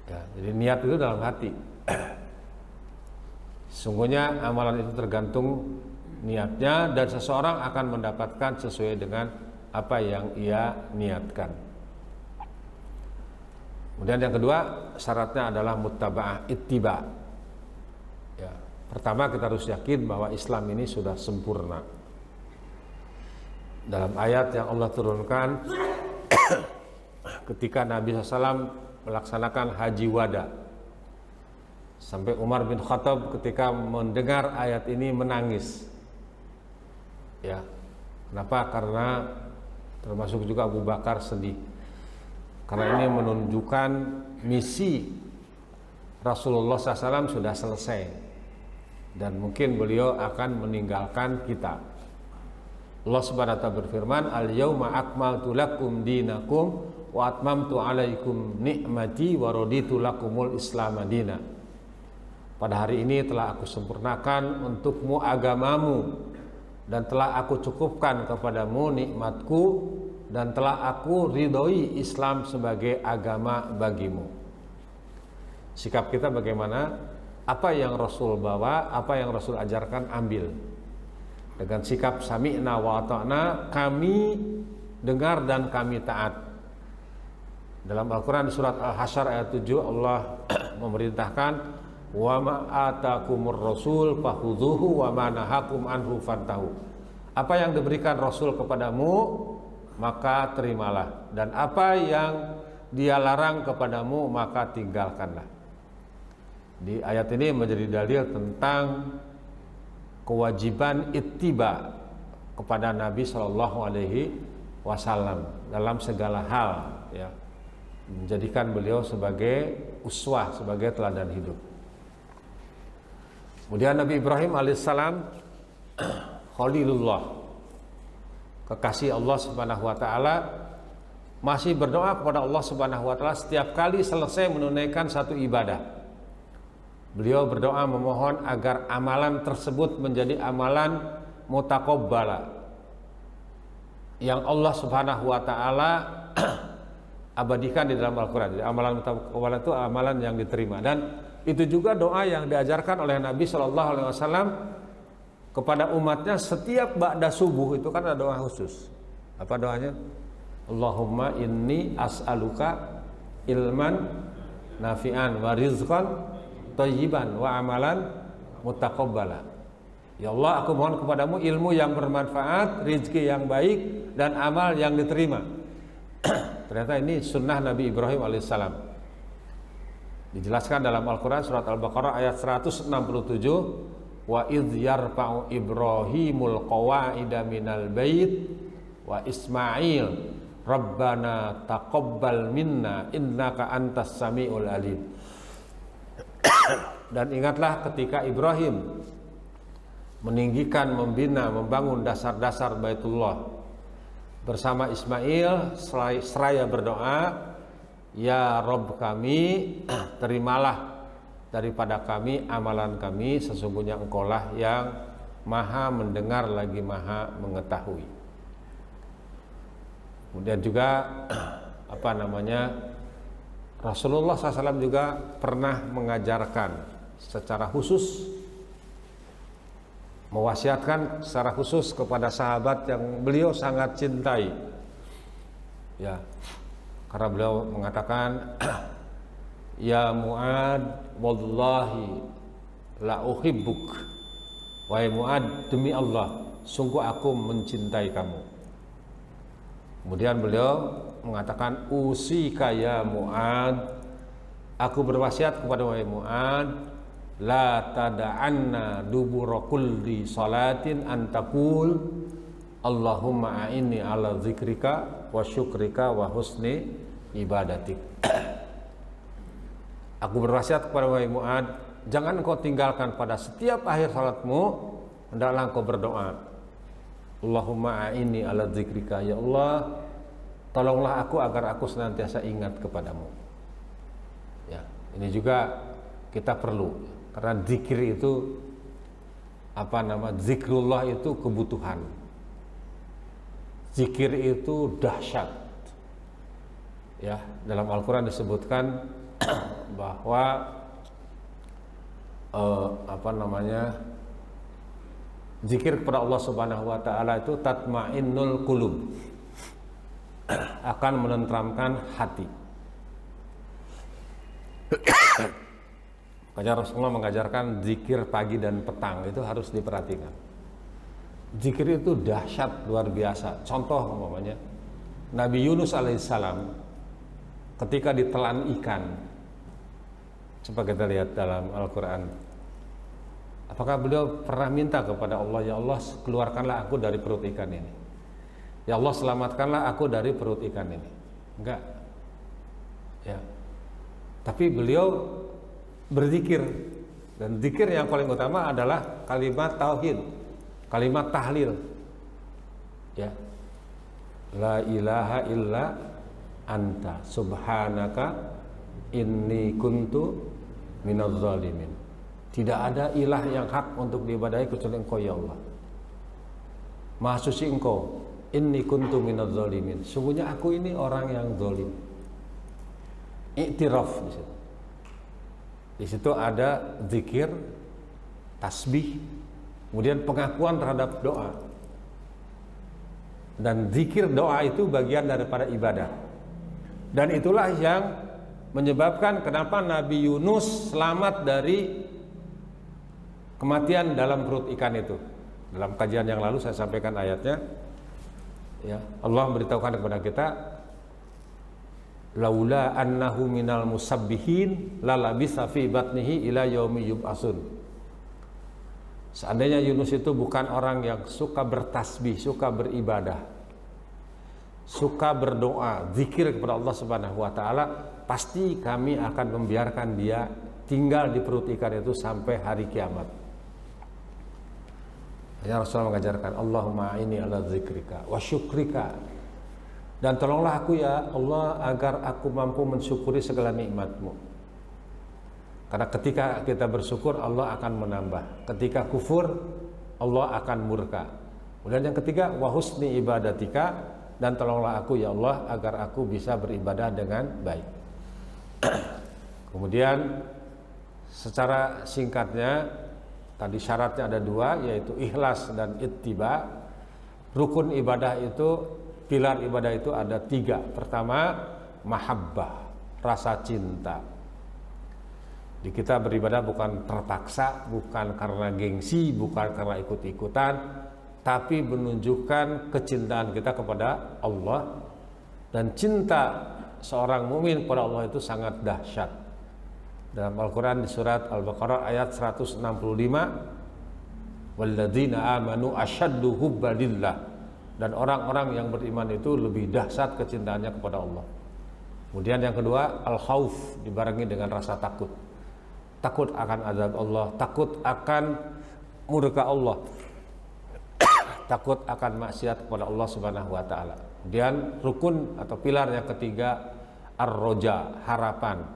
Ya, jadi niat itu dalam hati. Sungguhnya amalan itu tergantung niatnya, dan seseorang akan mendapatkan sesuai dengan apa yang ia niatkan. Kemudian yang kedua, syaratnya adalah muttaba'ah, ittiba. Ya, pertama kita harus yakin bahwa Islam ini sudah sempurna. Dalam ayat yang Allah turunkan ketika Nabi SAW melaksanakan haji wada, sampai Umar bin Khattab ketika mendengar ayat ini menangis. Ya, kenapa? Karena termasuk juga Abu Bakar sedih, karena ini menunjukkan misi Rasulullah SAW sudah selesai, dan mungkin beliau akan meninggalkan kita. Allah Subhanahu wa taala berfirman, al-yauma akmaltu lakum dinakum wa atmamtu alaikum ni'mati wa raditu lakumul islam madina. Pada hari ini telah aku sempurnakan untukmu agamamu, dan telah aku cukupkan kepadamu nikmatku, dan telah aku ridhoi Islam sebagai agama bagimu. Sikap kita bagaimana? Apa yang Rasul bawa, apa yang Rasul ajarkan, ambil. Dengan sikap sami'na wa ata'na, kami dengar dan kami taat. Dalam Al-Quran surat Al-Hasyr ayat 7 Allah memerintahkan wa ma atakumur rasul fakhudhuhu wa ma nahakum anhu fantahu. Apa yang diberikan Rasul kepadamu maka terimalah, dan apa yang dia larang kepadamu maka tinggalkanlah. Di ayat ini menjadi dalil tentang kewajiban ittiba kepada Nabi Shallallahu Alaihi Wasallam dalam segala hal, ya, menjadikan beliau sebagai uswah, sebagai teladan hidup. Kemudian Nabi Ibrahim alaihissalam Khalilullah, kekasih Allah Subhanahu wa taala, masih berdoa kepada Allah Subhanahu wa taala setiap kali selesai menunaikan satu ibadah. Beliau berdoa memohon agar amalan tersebut menjadi amalan mutaqabbala yang Allah Subhanahu wa taala abadikan di dalam Al-Quran. Jadi amalan mutaqabbala itu amalan yang diterima, dan itu juga doa yang diajarkan oleh Nabi Shallallahu Alaihi Wasallam kepada umatnya setiap ba'da subuh. Itu kan ada doa khusus. Apa doanya? Allahumma inni as'aluka ilman nafi'an wa rizqan thayyiban wa amalan mutaqabbala. Ya Allah, aku mohon kepadamu ilmu yang bermanfaat, rezeki yang baik, dan amal yang diterima. Ternyata ini sunnah Nabi Ibrahim alaihissalam. Dijelaskan dalam Al-Quran surat Al-Baqarah ayat 167, wa idh yarfa'u Ibrahimul qawa'ida minal bait wa Ismail Rabbana taqabbal minna innaka antas sami'ul alim. Dan ingatlah ketika Ibrahim meninggikan, membina, membangun dasar-dasar Baitullah bersama Ismail, seraya berdoa, ya Rabb kami, terimalah daripada kami amalan kami, sesungguhnya Engkaulah yang maha mendengar lagi maha mengetahui. Kemudian juga Rasulullah SAW juga pernah mengajarkan secara khusus, mewasiatkan secara khusus kepada sahabat yang beliau sangat cintai, ya, karena beliau mengatakan ya Mu'ad wallahi la uhibbuk, wahai Mu'ad, demi Allah sungguh aku mencintai kamu. Kemudian beliau mengatakan usika ya Mu'ad, aku berwasiat kepada wahai Mu'ad, la tada'anna dubura kulli salatin antakul Allahumma a'inni ala zikrika wa syukrika wa husni ibadatik. Aku berwasiat kepada wahai Mu'ad, jangan engkau tinggalkan pada setiap akhir salatmu, hendaklah engkau berdoa, Allahumma a'inni ala zikrika, ya Allah tolonglah aku agar aku senantiasa ingat kepadamu. Ya, ini juga kita perlu, karena zikir itu zikrullah itu kebutuhan. Zikir itu dahsyat. Ya, dalam Al-Quran disebutkan bahwa zikir kepada Allah Subhanahu wa taala itu tatmainnul qulub, akan menenteramkan hati. Makanya Rasulullah mengajarkan zikir pagi dan petang itu harus diperhatikan. Zikir itu dahsyat luar biasa. Contoh umpamanya Nabi Yunus alaihissalam ketika ditelan ikan, coba kita lihat dalam Al-Quran, apakah beliau pernah minta kepada Allah, ya Allah keluarkanlah aku dari perut ikan ini, ya Allah selamatkanlah aku dari perut ikan ini? Enggak, ya. Tapi beliau berzikir, dan zikir yang paling utama adalah kalimat tauhid, kalimat tahlil, ya, la ilaha illa anta subhanaka inni kuntu minadz zalimin. Tidak ada ilah yang hak untuk diibadahi kecuali Engkau ya Allah. Maha suci Engkau, inni kuntu minadz zalimin. Sungguhnya aku ini orang yang zalim. Iktiraf di situ. Di situ ada zikir, tasbih, kemudian pengakuan terhadap doa. Dan zikir doa itu bagian daripada ibadah. Dan itulah yang menyebabkan kenapa Nabi Yunus selamat dari kematian dalam perut ikan itu. Dalam kajian yang lalu saya sampaikan ayatnya. Ya, Allah memberitahukan kepada kita, laula annahu minal musabbihin lalabisa fi batnihi ila yaumi yub'atsun. Seandainya Yunus itu bukan orang yang suka bertasbih, suka beribadah, suka berdoa, zikir kepada Allah Subhanahu wa taala, pasti kami akan membiarkan dia tinggal di perut ikan itu sampai hari kiamat. Ya, Rasulullah mengajarkan, Allahumma ini ala zikrika wa syukrika, dan tolonglah aku ya Allah agar aku mampu mensyukuri segala nikmat-Mu. Karena ketika kita bersyukur Allah akan menambah, ketika kufur Allah akan murka. Kemudian yang ketiga, wa husni ibadatika, dan tolonglah aku ya Allah agar aku bisa beribadah dengan baik. Kemudian secara singkatnya, tadi syaratnya ada dua, yaitu ikhlas dan ittiba. Rukun ibadah itu, pilar ibadah itu ada tiga. Pertama, mahabbah, rasa cinta. Di kita beribadah bukan terpaksa, bukan karena gengsi, bukan karena ikut-ikutan, tapi menunjukkan kecintaan kita kepada Allah. Dan cinta seorang mukmin kepada Allah itu sangat dahsyat. Dalam Al-Quran di surat Al-Baqarah ayat 165, walladzina amanu asyaddu hubban lillah, dan orang-orang yang beriman itu lebih dahsyat kecintaannya kepada Allah. Kemudian yang kedua, al-khauf, dibarengi dengan rasa takut. Takut akan azab Allah, takut akan murka Allah, takut akan maksiat kepada Allah Subhanahu wa taala. Kemudian rukun atau pilar yang ketiga, ar-roja, harapan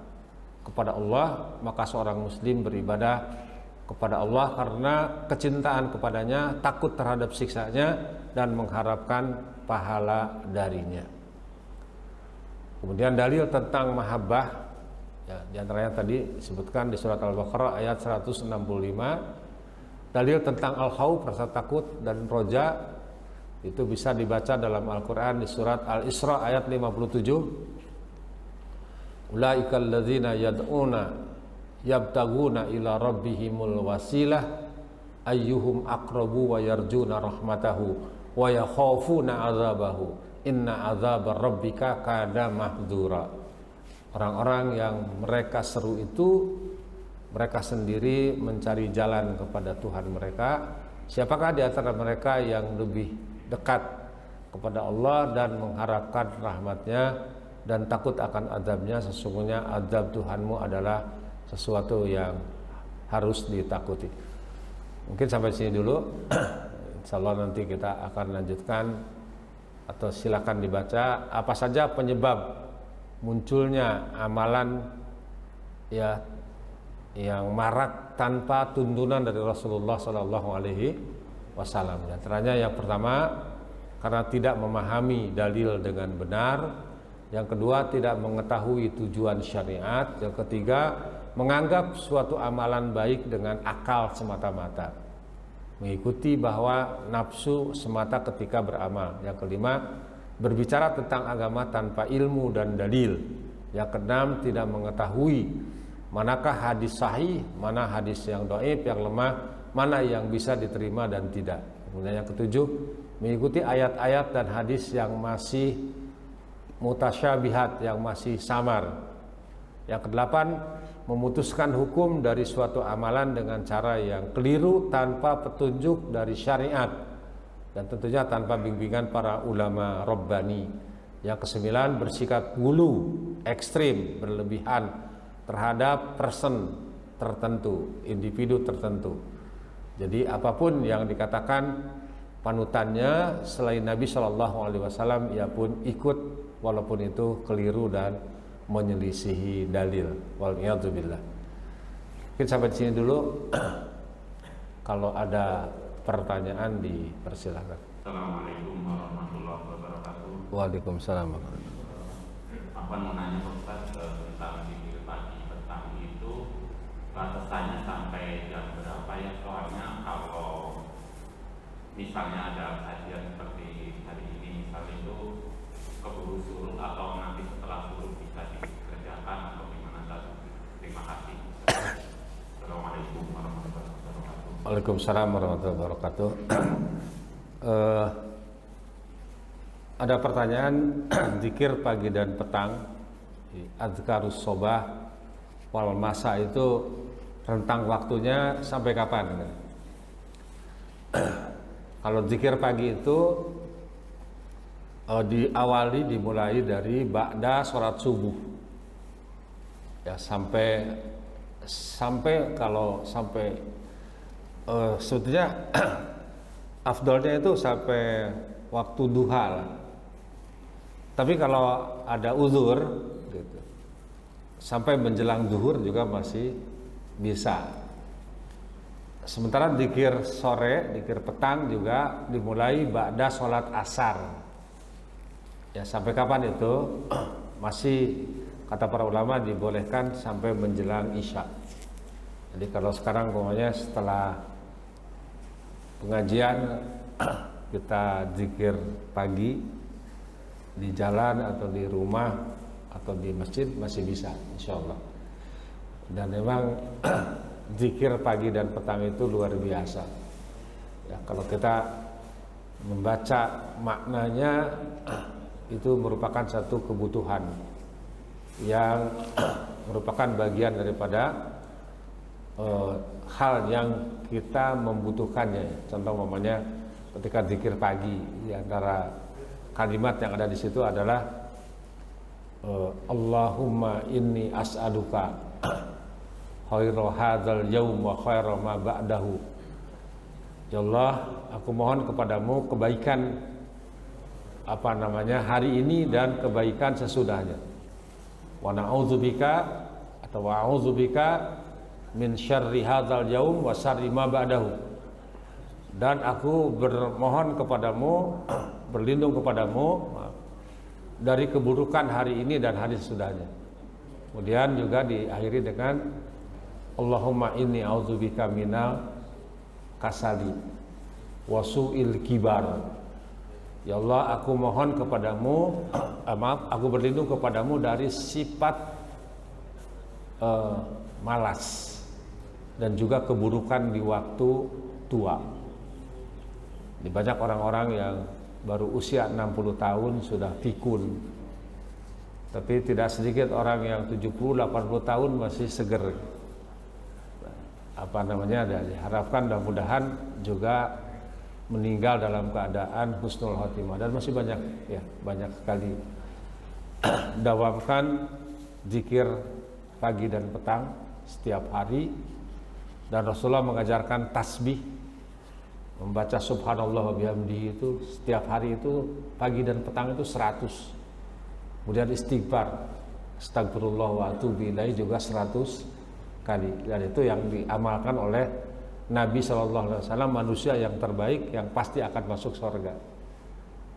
kepada Allah. Maka seorang muslim beribadah kepada Allah karena kecintaan kepadanya, takut terhadap siksanya, dan mengharapkan pahala darinya. Kemudian dalil tentang mahabbah, ya, diantaranya tadi disebutkan di surat Al-Baqarah ayat 165. Dalil tentang al-khauf, rasa takut, dan roja itu bisa dibaca dalam Al-Quran di surat Al-Isra ayat 57. Ulaikal ladzina yad'una yabtaguna ila rabbihimul wasilah ayyuhum aqrabu wa yarjuna rahmatahu wa yakhafuna azabahu inna azabar rabbika kana mahdzura. Orang-orang yang mereka seru itu mereka sendiri mencari jalan kepada Tuhan mereka. Siapakah di antara mereka yang lebih dekat kepada Allah dan mengharapkan rahmatnya dan takut akan azabnya? Sesungguhnya azab Tuhanmu adalah sesuatu yang harus ditakuti. Mungkin sampai sini dulu. Insyaallah nanti kita akan lanjutkan, atau silakan dibaca apa saja penyebab munculnya amalan ya yang marak tanpa tuntunan dari Rasulullah Shallallahu Alaihi Wasallam. Di antaranya yang pertama, karena tidak memahami dalil dengan benar. Yang kedua, tidak mengetahui tujuan syariat. Yang ketiga, menganggap suatu amalan baik dengan akal semata-mata, mengikuti bahwa nafsu semata ketika beramal. Yang kelima, berbicara tentang agama tanpa ilmu dan dalil. Yang keenam, tidak mengetahui manakah hadis sahih, mana hadis yang dhaif, yang lemah, mana yang bisa diterima dan tidak. Kemudian yang ketujuh, mengikuti ayat-ayat dan hadis yang masih mutasyabihat, yang masih samar. Yang kedelapan, memutuskan hukum dari suatu amalan dengan cara yang keliru tanpa petunjuk dari syariat, dan tentunya tanpa bimbingan para ulama Rabbani. Yang kesembilan, bersikap gulu, ekstrim, berlebihan terhadap person tertentu, individu tertentu. Jadi apapun yang dikatakan panutannya selain Nabi Shallallahu Alaihi Wasallam, ia pun ikut walaupun itu keliru dan menyelisihi dalil. Waliyadzubillah. Mungkin sampai di sini dulu. Kalau ada pertanyaan dipersilakan. Assalamualaikum warahmatullahi Waalaikumsalam. Apa mau nanya Ustaz tentang zikir pagi petang itu batasannya sampai jam berapa ya? Soalnya kalau misalnya ada kajian seperti hari ini misalnya itu keburu suruh atau nanti setelah suruh bisa dikerjakan atau gimana Ustaz? Terima kasih. Assalamualaikum warahmatullahi wabarakatuh. Waalaikumsalam warahmatullahi wabarakatuh. Ada pertanyaan zikir pagi dan petang, azkarus sobah wal masa itu rentang waktunya sampai kapan? Kalau zikir pagi itu dimulai dari ba'da sholat subuh ya sampai sebetulnya afdolnya itu sampai waktu duha lah. Tapi kalau ada uzur gitu, sampai menjelang zuhur juga masih bisa. Sementara zikir sore, zikir petang juga dimulai ba'da sholat asar. Ya sampai kapan itu? Masih kata para ulama dibolehkan sampai menjelang isya. Jadi kalau sekarang pokoknya setelah pengajian kita zikir pagi di jalan atau di rumah atau di masjid masih bisa, insya Allah. Dan memang zikir pagi dan petang itu luar biasa. Ya, kalau kita membaca maknanya itu merupakan satu kebutuhan yang merupakan bagian daripada hal yang kita membutuhkannya. Contoh umpamanya ketika zikir pagi, di antara kalimat yang ada di situ adalah Allahumma inni as'aluka khairu hadzal yaum wa khairu ma ba'dahu. Ya Allah, aku mohon kepadamu kebaikan hari ini dan kebaikan sesudahnya. Wa na'udzubika atau wa'udzubika min syarri hadzal yaum wa syarri ma ba'dahu. Dan aku bermohon kepadamu, berlindung kepadamu dari keburukan hari ini dan hari sesudahnya. Kemudian juga diakhiri dengan Allahumma inni a'udzubika minal kasali wa su'il kibar. Ya Allah, aku mohon kepadamu, aku berlindung kepadamu dari sifat malas dan juga keburukan di waktu tua. Di banyak orang-orang yang baru usia 60 tahun sudah pikun. Tapi tidak sedikit orang yang 70-80 tahun masih seger. Diharapkan mudah-mudahan juga meninggal dalam keadaan husnul khotimah, dan masih banyak sekali. Dawamkan zikir pagi dan petang setiap hari, dan Rasulullah mengajarkan tasbih, membaca subhanallah wa bihamdihi itu setiap hari itu pagi dan petang itu 100. Kemudian istighfar, astagfirullah wa atubu ilaih juga 100 kali. Dan itu yang diamalkan oleh Nabi SAW, manusia yang terbaik yang pasti akan masuk surga.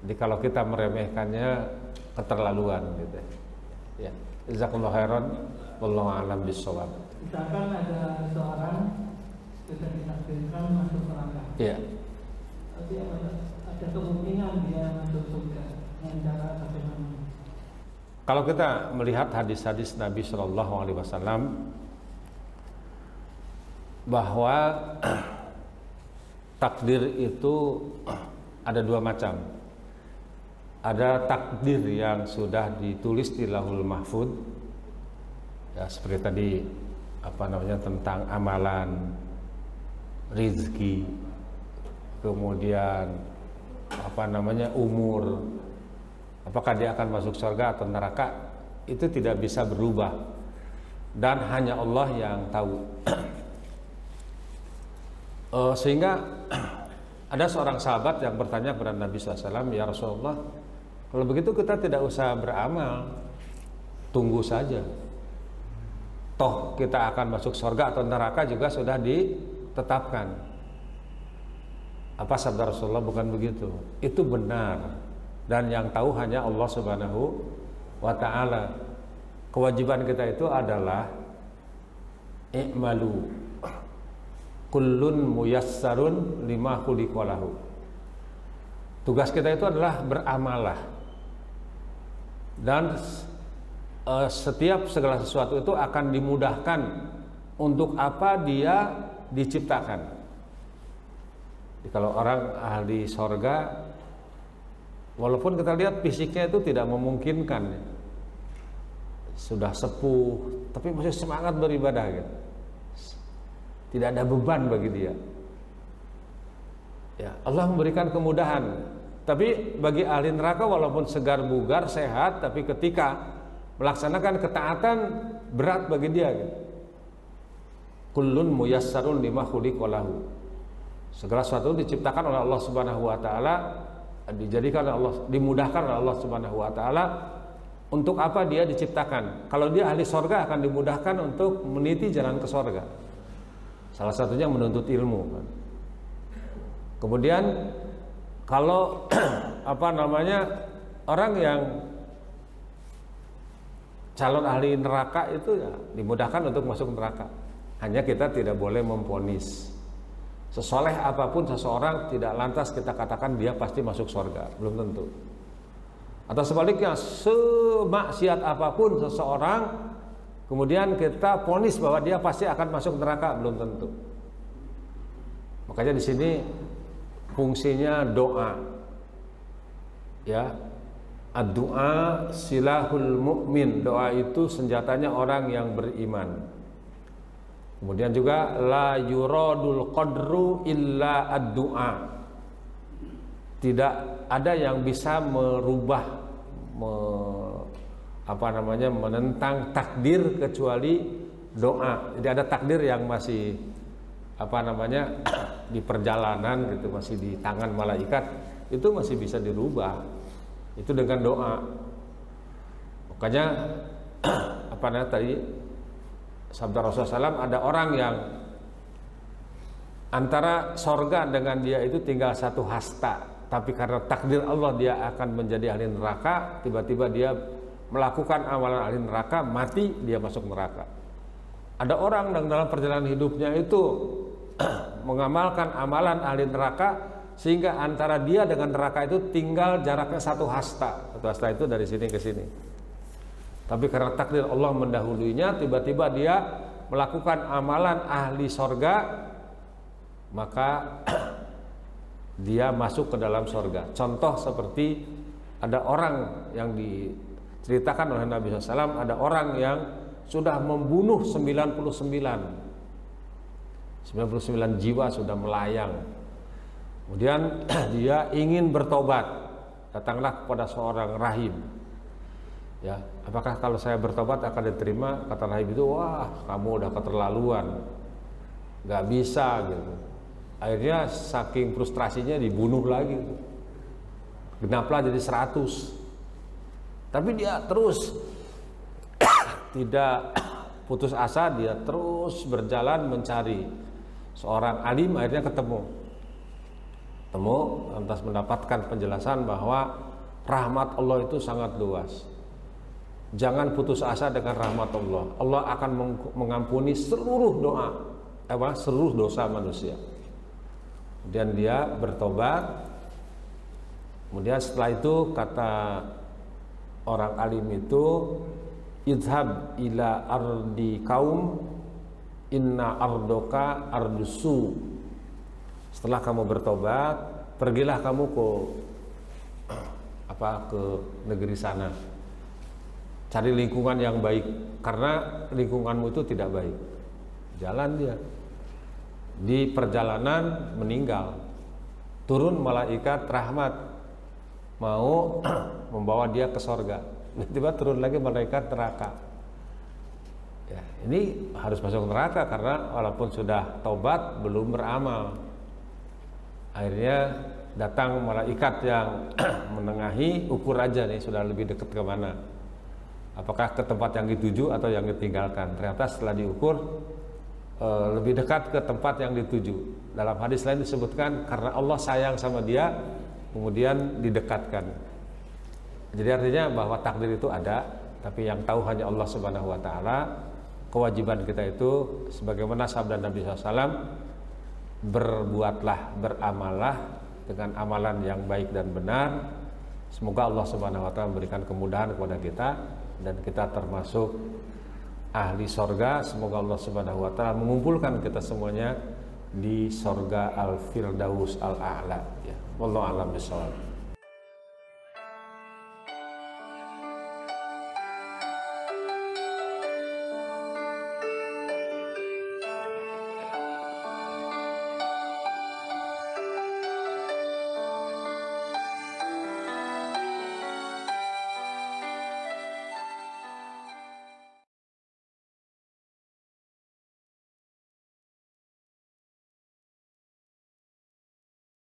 Jadi kalau kita meremehkannya keterlaluan gitu. Ya, jazakallahu khairan, wallahu a'lam bishawab. Misalkan ada seorang sudah ditakdirkan masuk neraka. Iya. Tapi ada kemungkinan dia masuk surga dengan cara bagaimana? Kalau kita melihat hadis-hadis Nabi Shallallahu Alaihi Wasallam bahwa takdir itu ada dua macam. Ada takdir yang sudah ditulis di Lauhul Mahfud, ya seperti tadi tentang amalan, rizki, kemudian umur, apakah dia akan masuk surga atau neraka, itu tidak bisa berubah dan hanya Allah yang tahu. Sehingga ada seorang sahabat yang bertanya kepada Nabi SAW, ya Rasulullah, kalau begitu kita tidak usah beramal, tunggu saja, toh kita akan masuk surga atau neraka juga sudah ditetapkan. Apa sabda Rasulullah? Bukan begitu. Itu benar, dan yang tahu hanya Allah Subhanahu wa ta'ala. Kewajiban kita itu adalah i'malu kullun muyassarun lima khuliqa lahu. Tugas kita itu adalah beramalah, dan setiap segala sesuatu itu akan dimudahkan untuk apa dia diciptakan. Jadi kalau orang ahli sorga, walaupun kita lihat fisiknya itu tidak memungkinkan, sudah sepuh tapi masih semangat beribadah gitu. Tidak ada beban bagi dia. Ya, Allah memberikan kemudahan. Tapi bagi ahli neraka walaupun segar bugar sehat, tapi ketika melaksanakan ketaatan berat bagi dia gitu. Kullun muyassarun lima khuliqa lahu. Segala sesuatu diciptakan oleh Allah Subhanahu wa taala, dijadikan oleh Allah, dimudahkan oleh Allah Subhanahu wa taala. Untuk apa dia diciptakan? Kalau dia ahli sorga akan dimudahkan untuk meniti jalan ke sorga. Salah satunya menuntut ilmu. Kemudian kalau orang yang calon ahli neraka itu ya dimudahkan untuk masuk neraka. Hanya kita tidak boleh memvonis. Sesoleh apapun seseorang tidak lantas kita katakan dia pasti masuk surga, belum tentu. Atau sebaliknya, semaksiat apapun seseorang kemudian kita vonis bahwa dia pasti akan masuk neraka, belum tentu. Makanya di sini fungsinya doa. Ya. Ad-du'a silahul mu'min. Doa itu senjatanya orang yang beriman. Kemudian juga la yuradul qadru illa ad-du'a. Tidak ada yang bisa merubah menentang takdir kecuali doa. Jadi ada takdir yang masih di perjalanan gitu, masih di tangan malaikat, itu masih bisa dirubah. Itu dengan doa. Makanya tadi sabda Rasulullah SAW, ada orang yang antara sorga dengan dia itu tinggal satu hasta, tapi karena takdir Allah dia akan menjadi ahli neraka, tiba-tiba dia melakukan amalan ahli neraka, mati dia masuk neraka. Ada orang yang dalam perjalanan hidupnya itu mengamalkan amalan ahli neraka, sehingga antara dia dengan neraka itu tinggal jaraknya satu hasta. Satu hasta itu dari sini ke sini. Tapi karena takdir Allah mendahulunya, tiba-tiba dia melakukan amalan ahli sorga, maka dia masuk ke dalam sorga. Contoh seperti ada orang yang diceritakan oleh Nabi SAW, ada orang yang sudah membunuh 99 jiwa sudah melayang. Kemudian dia ingin bertobat, datanglah kepada seorang rahib. Ya, apakah kalau saya bertobat akan diterima? Kata rahib itu, wah kamu udah keterlaluan, nggak bisa gitu. Akhirnya saking frustrasinya dibunuh lagi, genaplah jadi 100. Tapi dia terus tidak putus asa, dia terus berjalan mencari seorang alim. Akhirnya ketemu, lantas mendapatkan penjelasan bahwa rahmat Allah itu sangat luas. Jangan putus asa dengan rahmat Allah. Allah akan mengampuni seluruh seluruh dosa manusia. Kemudian dia bertobat. Kemudian setelah itu kata orang alim itu, idhab ila ardi kaum inna ardoka ardusu. Setelah kamu bertobat, pergilah kamu ke negeri sana. Cari lingkungan yang baik, karena lingkunganmu itu tidak baik. Jalan dia. Di perjalanan meninggal. Turun malaikat rahmat mau membawa dia ke sorga. Tiba-tiba turun lagi malaikat neraka. Ya, ini harus masuk neraka karena walaupun sudah taubat belum beramal. Akhirnya datang malaikat yang menengahi, ukur aja nih sudah lebih dekat ke mana. Apakah ke tempat yang dituju atau yang ditinggalkan. Ternyata setelah diukur lebih dekat ke tempat yang dituju. Dalam hadis lain disebutkan karena Allah sayang sama dia, kemudian didekatkan. Jadi artinya bahwa takdir itu ada, tapi yang tahu hanya Allah Subhanahu wa taala. Kewajiban kita itu sebagaimana sabda Nabi SAW, berbuatlah, beramallah dengan amalan yang baik dan benar. Semoga Allah Subhanahu wa taala memberikan kemudahan kepada kita dan kita termasuk ahli sorga. Semoga Allah Subhanahu wa taala mengumpulkan kita semuanya di sorga Al-Firdaus Al-A'la ya. Wallahu a'lam bishawab.